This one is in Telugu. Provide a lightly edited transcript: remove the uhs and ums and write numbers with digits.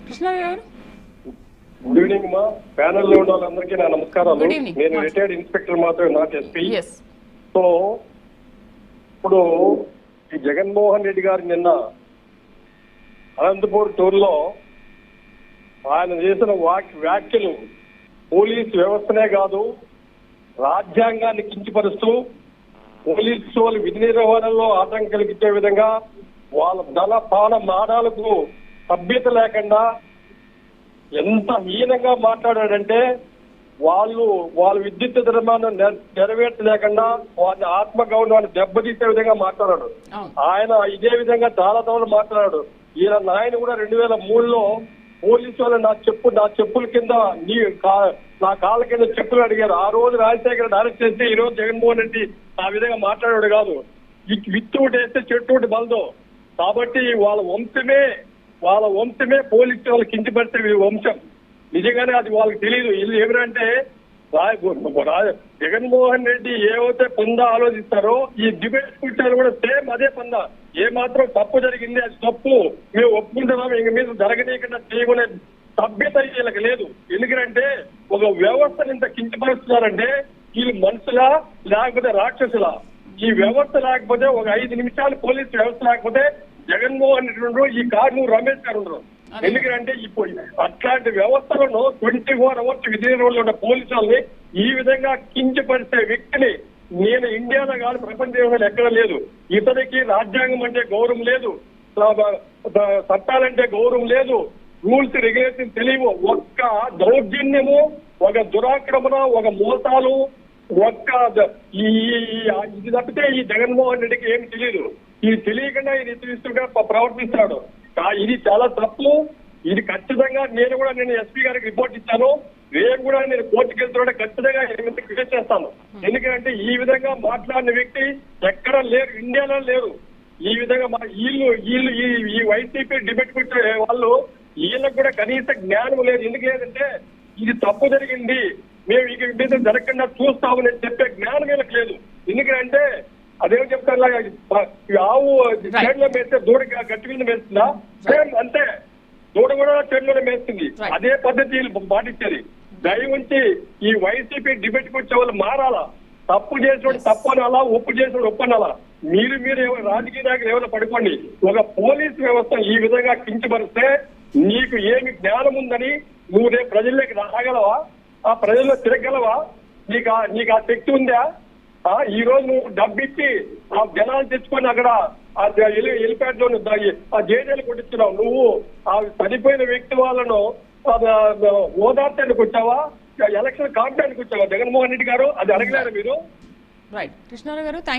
కృష్ణారావు గారు గుడ్ ఈవినింగ్ మా ప్యానెల్ లో ఉన్న వాళ్ళందరికీ నా నమస్కారాలు. నేను రిటైర్డ్ ఇన్స్పెక్టర్ మాత్రమే, నాట్ ఎస్పీ. సో ఇప్పుడు ఈ జగన్మోహన్ రెడ్డి గారు నిన్న అనంతపూర్ టూర్లో ఆయన చేసిన వ్యాఖ్యలు పోలీస్ వ్యవస్థనే కాదు రాజ్యాంగాన్ని కించపరుస్తూ పోలీసు వాళ్ళు విధి నిర్వహణలో ఆటంకం కలిగించే విధంగా వాళ్ళ ధన పాన మానాలకు సభ్యత లేకుండా ఎంత హీనంగా మాట్లాడాడంటే వాళ్ళ విద్యుత్ ధర్మాన్ని నెరవేర్చలేకుండా వాళ్ళ ఆత్మగౌరవాన్ని దెబ్బతీసే విధంగా మాట్లాడాడు. ఆయన ఇదే విధంగా చాలా తోడు మాట్లాడాడు. ఈయన నాయన కూడా 2003లో పోలీసు వాళ్ళు నా చెప్పుల కింద నా కాళ్ళ కింద చెప్పులు అడిగారు. ఆ రోజు రాజశేఖర్ అరెస్ట్ చేస్తే ఈ రోజు జగన్మోహన్ రెడ్డి ఆ విధంగా మాట్లాడాడు కాదు. విత్తు ఒకటి వేస్తే చెట్టు ఒకటి బలదు. కాబట్టి వాళ్ళ వంశమే పోలీసు వాళ్ళకి కించపరిచే వంశం. నిజంగానే అది వాళ్ళకి తెలియదు. వీళ్ళు ఏమిటంటే జగన్మోహన్ రెడ్డి ఏవైతే పొందా ఆలోచిస్తారో ఈ డిబేట్ కూర్చొని కూడా సేమ్ అదే పొందా. ఏ మాత్రం తప్పు జరిగింది అది తప్పు మేము ఒప్పుకుంటున్నాం, ఇంక మీద జరగనీయకుండా చేయకునే సభ్యత వీళ్ళకి లేదు. ఎందుకంటే ఒక వ్యవస్థను ఇంత కించపరుస్తున్నారంటే వీళ్ళు మనుషులా లేకపోతే రాక్షసులా? ఈ వ్యవస్థ లేకపోతే ఒక 5 నిమిషాలు పోలీసు వ్యవస్థ లేకపోతే జగన్మోహన్ రెడ్డి ఉండరు, ఈ కార్నూరు రమేష్ గారు ఉండరు. ఎందుకంటే ఇప్పుడు అట్లాంటి వ్యవస్థలను 24 అవర్స్ విధి నిర్వహణలో ఉన్న పోలీసు వాళ్ళని ఈ విధంగా కించపరిచే వ్యక్తిని నేను ఇండియాలో కాదు ప్రపంచంలో ఎక్కడ లేదు. ఇతనికి రాజ్యాంగం అంటే గౌరవం లేదు, చట్టాలంటే గౌరవం లేదు, రూల్స్ రెగ్యులేషన్ తెలియవు. ఒక్క దౌర్జన్యము, ఒక దురాక్రమణ, ఒక మోసాలు, ఇది తప్పితే ఈ జగన్మోహన్ రెడ్డికి ఏమి తెలియదు. ఇది తెలియకుండా ఇది ఇతరుగా ప్రవర్తిస్తాడు. ఇది చాలా తప్పు. ఇది ఖచ్చితంగా నేను ఎస్పీ గారికి రిపోర్ట్ ఇచ్చాను. రేపు కూడా నేను కోర్టుకు వెళ్తుంటే ఖచ్చితంగా క్రియేట్ చేస్తాను. ఎందుకంటే ఈ విధంగా మాట్లాడిన వ్యక్తి ఎక్కడ లేరు, ఇండియాలో లేరు. ఈ విధంగా వీళ్ళు ఈ వైసీపీ డిబేట్ పెట్టే వాళ్ళు వీళ్ళకి కూడా కనీస జ్ఞానం లేదు. ఎందుకంటే ఇది తప్పు జరిగింది, మేము ఇక మీద జరగకుండా చూస్తామని చెప్పే జ్ఞానం వీళ్ళకి లేదు. ఎందుకంటే అదేం చెప్తారు, ఆవు చెడులో మేస్తే దూడ గట్టి మీద మేస్తుందా? సేమ్ అంతే, దూడ కూడా చెడులోనే మేస్తుంది. అదే పద్ధతి వీళ్ళు పాటించేది. దయవుంచి ఈ వైసీపీ డిబేట్కి వచ్చే వాళ్ళు మారాలా. తప్పు చేసినోడు తప్పు అనాలా, ఒప్పు చేసినోడు ఒప్పు అనాలా. మీరు రాజకీయ నాయకులు ఏమైనా పడుకోండి. ఒక పోలీస్ వ్యవస్థ ఈ విధంగా కించపరిస్తే నీకు ఏమి జ్ఞానం ఉందని నువ్వు రేపు ప్రజల్లోకి రాగలవా? ఆ ప్రజల్లో తిరగలవా? నీకు ఆ శక్తి ఉందా? ఈ రోజు నువ్వు డబ్బిచ్చి ఆ జనాలు తెచ్చుకొని అక్కడ ఆ ఎలిపేటలో ఆ జేజేలు కొట్టించున్నావు. నువ్వు ఆ చనిపోయిన వ్యక్తి వాళ్ళను ఓదార్చడానికి వచ్చావా? ఎలక్షన్ కాంపిటానికి వచ్చావా జగన్మోహన్ రెడ్డి గారు? అది అడగలేరు మీరు. రైట్ కృష్ణారావు గారు.